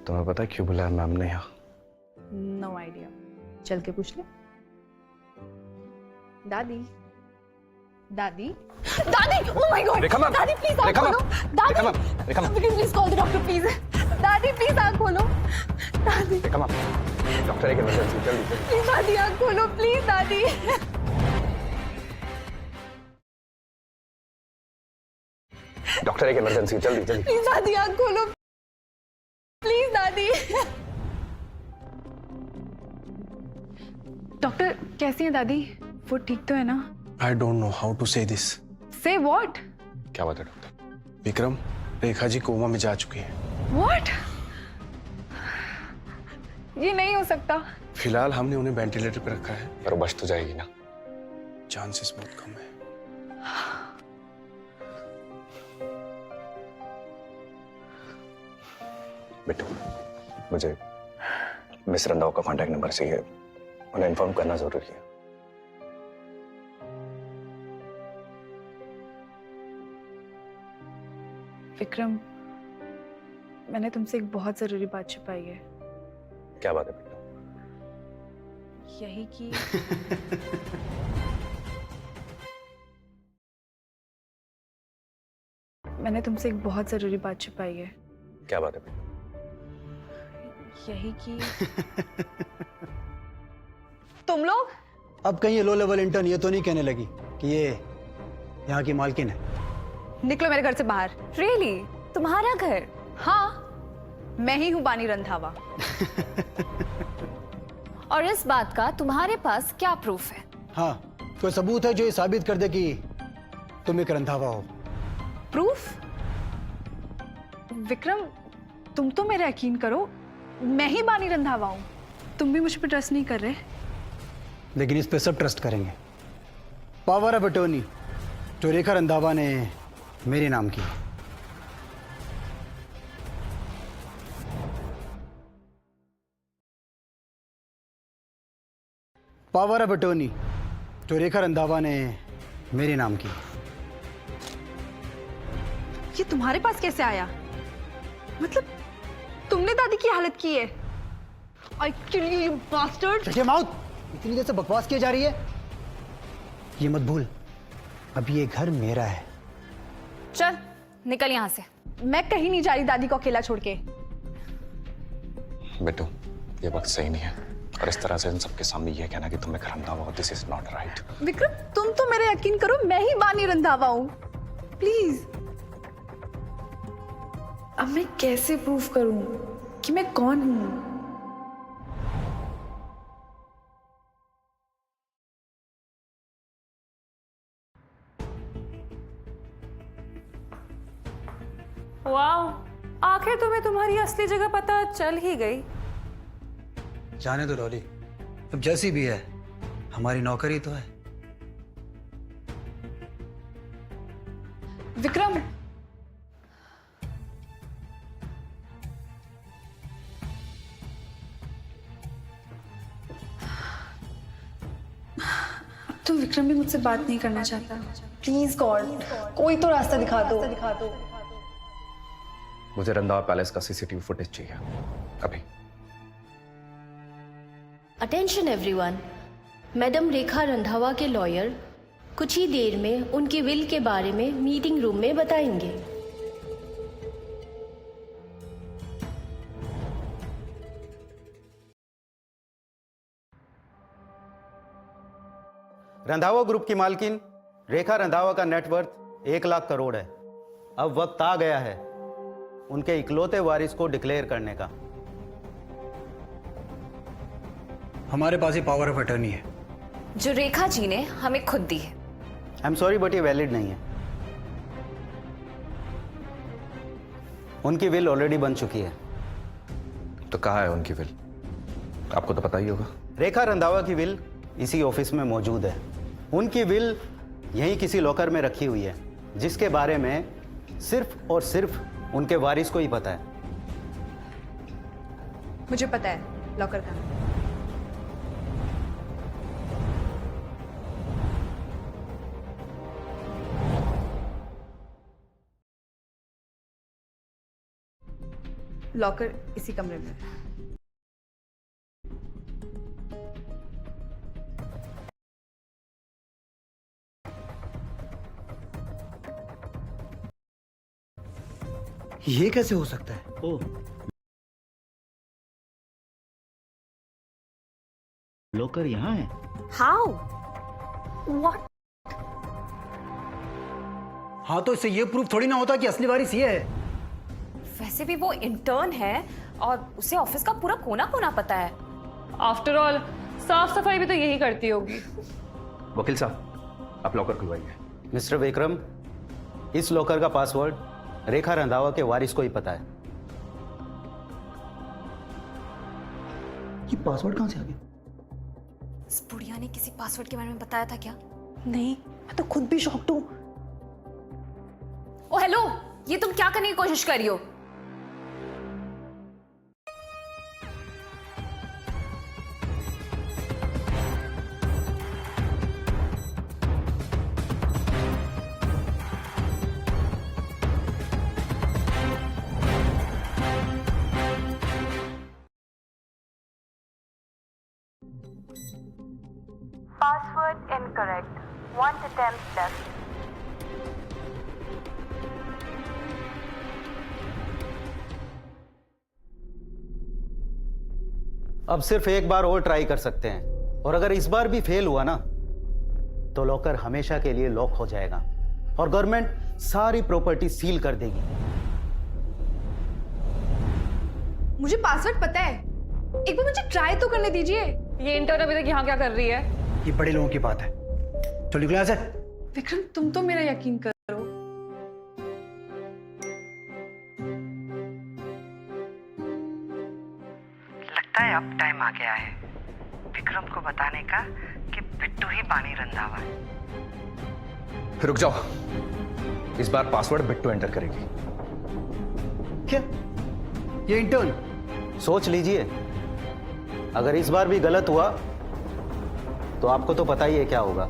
तुम्हें पता है क्यों बुलाया मैम ने यहाँ? नो आइडिया, चल के पूछ ले। दादी दादी दादी, oh my God, Rekha ma'am, दादी प्लीज आँख रेखा मैम, खोलो। रेखा मैम, रेखा मैम, दादी please call the doctor please. दादी प्लीज आँख खोलो। दादी रेखा मैम, डॉक्टर एक इमरजेंसी, जल्दी जल्दी। प्लीज दादी आँख खोलो प्लीज दादी। डॉक्टर एक इमरजेंसी, जल्दी जल्दी। प्लीज दादी आँख खोलो प्लीज दादी। डॉक्टर कैसी हैं दादी? वो ठीक तो है ना? I don't know how to say this. से व्हाट? क्या बात है डॉक्टर? विक्रम, रेखा जी कोमा में जा चुकी है। व्हाट? ये नहीं हो सकता। फिलहाल हमने उन्हें वेंटिलेटर पर रखा है। पर बच तो जाएगी ना? चांसेस बहुत कम है। बिट्टू, मुझे मिस रंधावा का कॉन्टैक्ट नंबर चाहिए, उन्हें इन्फॉर्म करना जरूरी है। विक्रम, मैंने तुमसे एक बहुत जरूरी बात छुपाई है। क्या बात है बिट्टू? यही कि मैंने तुमसे एक बहुत जरूरी बात छुपाई है। क्या बात है बिट्टू? यही कि तुम लोग अब कहीं ये लो लेवल इंटर्न ये तो नहीं कहने लगी कि ये यहाँ की मालकिन है। निकलो मेरे घर से बाहर। रियली? तुम्हारा घर? हाँ, मैं ही हूँ बानी रंधावा। और इस बात का तुम्हारे पास क्या प्रूफ है? हाँ, कोई सबूत है जो ये साबित कर दे कि तुम एक रंधावा हो? प्रूफ? विक्रम, तुम तो मेरा यकीन करो, मैं ही बानी रंधावा हूँ। तुम भी मुझ पर ट्रस्ट नहीं कर रहे। लेकिन इस पे सब ट्रस्ट करेंगे। पावर ऑफ अटॉर्नी जो रेखा रंधावा ने मेरे नाम की। पावर ऑफ अटॉर्नी जो रेखा रंधावा ने मेरे नाम की। ये तुम्हारे पास कैसे आया? मतलब तुमने दादी की हालत की है? I kill you, you bastard! Shut your mouth! इतनी देर से बकवास की जा रही है। ये मत भूल, अब ये घर मेरा है। चल निकल यहाँ से। मैं कहीं नहीं जा रही दादी को अकेला छोड़ के। बिट्टू, ये वक्त सही नहीं है और इस तरह से इन सबके सामने ये कहना कि तुम एक रंधावा हो, this is not right. Vikram, तुम तो मेरा यकीन करो, मैं ही बानी रंधावा हूँ। प्लीज। अब मैं कैसे प्रूव करूं कि मैं कौन हूं? वाह, आखिर तुम्हें तुम्हारी असली जगह पता चल ही गई। जाने दो डॉली, अब जैसी भी है हमारी नौकरी तो है। विक्रम, तो विक्रम भी मुझसे बात नहीं करना चाहता। प्लीज गॉड, कोई तो रास्ता दिखा दो। मुझे रंधावा पैलेस का सीसीटीवी फुटेज चाहिए अभी। अटेंशन एवरीवन, मैडम रेखा रंधावा के लॉयर कुछ ही देर में उनके विल के बारे में मीटिंग रूम में बताएंगे। रंधावा ग्रुप की मालकिन रेखा रंधावा का नेटवर्थ 1 लाख करोड़ है। अब वक्त आ गया है उनके इकलौते वारिस को डिक्लेयर करने का। हमारे पास ही पावर ऑफ अटर्नी है जो रेखा जी ने हमें खुद दी है। आई एम सॉरी बट ये वैलिड नहीं है। उनकी विल ऑलरेडी बन चुकी है। तो कहाँ है उनकी विल? आपको तो पता ही होगा। रेखा रंधावा की विल इसी ऑफिस में मौजूद है। उनकी विल यहीं किसी लॉकर में रखी हुई है, जिसके बारे में सिर्फ और सिर्फ उनके वारिस को ही पता है। मुझे पता है लॉकर का। लॉकर इसी कमरे में है। ये कैसे हो सकता है? ओ, लॉकर यहाँ है? हाउ? व्हाट? हाँ, तो इससे ये प्रूफ थोड़ी ना होता कि असली वारिस ये है। वैसे भी वो इंटर्न है और उसे ऑफिस का पूरा कोना कोना पता है। आफ्टर ऑल साफ सफाई भी तो यही करती होगी। वकील साहब, आप लॉकर खुलवाइए। मिस्टर विक्रम, इस लॉकर का पासवर्ड रेखा रंधावा के वारिस को ही पता है। ये पासवर्ड कहाँ से आ गया? इस बुढ़िया ने किसी पासवर्ड के बारे में बताया था क्या? नहीं, मैं तो खुद भी शॉक्ड हूँ। ओ हेलो, ये तुम क्या करने की कोशिश कर रही हो? Password incorrect. One attempt left. अब सिर्फ एक बार और ट्राई कर सकते हैं, और अगर इस बार भी फेल हुआ ना तो लॉकर हमेशा के लिए लॉक हो जाएगा और गवर्नमेंट सारी प्रॉपर्टी सील कर देगी। मुझे पासवर्ड पता है, एक बार मुझे ट्राई तो करने दीजिए। ये इंटर्न अभी तक यहाँ क्या कर रही है? ये बड़े लोगों की बात है। चलो निकलो यहाँ से। विक्रम, तुम तो मेरा यकीन करो। लगता है अब टाइम आ गया है विक्रम को बताने का कि बिट्टू ही बानी रंधावा है। रुक जाओ, इस बार पासवर्ड बिट्टू एंटर करेगी। क्या? ये इंटर्न? सोच लीजिए, अगर इस बार भी गलत हुआ तो आपको तो पता ही है क्या होगा।